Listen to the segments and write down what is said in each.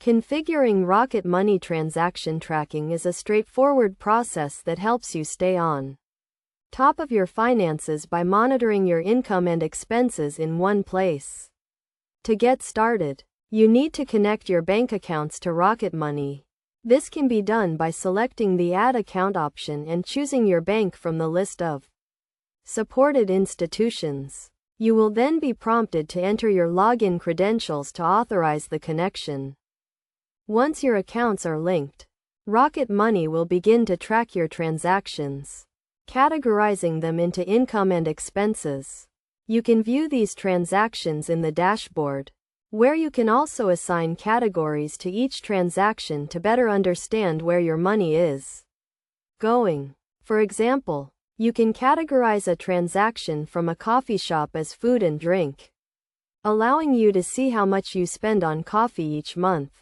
Configuring Rocket Money transaction tracking is a straightforward process that helps you stay on top of your finances by monitoring your income and expenses in one place. To get started, you need to connect your bank accounts to Rocket Money. This can be done by selecting the Add Account option and choosing your bank from the list of supported institutions. You will then be prompted to enter your login credentials to authorize the connection. Once your accounts are linked, Rocket Money will begin to track your transactions, categorizing them into income and expenses. You can view these transactions in the dashboard, where you can also assign categories to each transaction to better understand where your money is going. For example, you can categorize a transaction from a coffee shop as food and drink, allowing you to see how much you spend on coffee each month.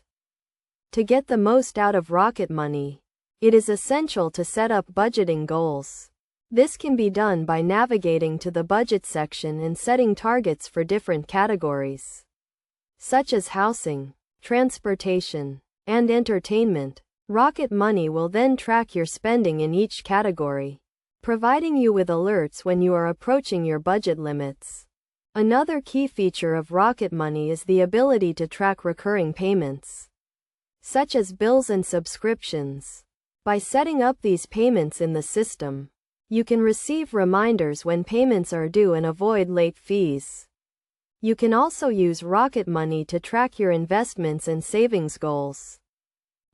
To get the most out of Rocket Money, it is essential to set up budgeting goals. This can be done by navigating to the budget section and setting targets for different categories, such as housing, transportation, and entertainment. Rocket Money will then track your spending in each category, providing you with alerts when you are approaching your budget limits. Another key feature of Rocket Money is the ability to track recurring payments, such as bills and subscriptions. By setting up these payments in the system, you can receive reminders when payments are due and avoid late fees. You can also use Rocket Money to track your investments and savings goals,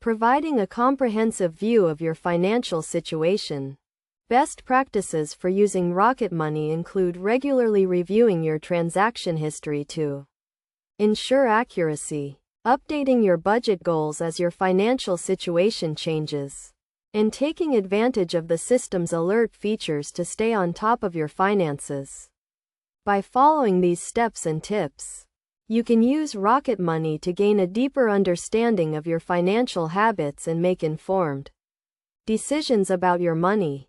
providing a comprehensive view of your financial situation. Best practices for using Rocket Money include regularly reviewing your transaction history to ensure accuracy, updating your budget goals as your financial situation changes, and taking advantage of the system's alert features to stay on top of your finances. By following these steps and tips, you can use Rocket Money to gain a deeper understanding of your financial habits and make informed decisions about your money.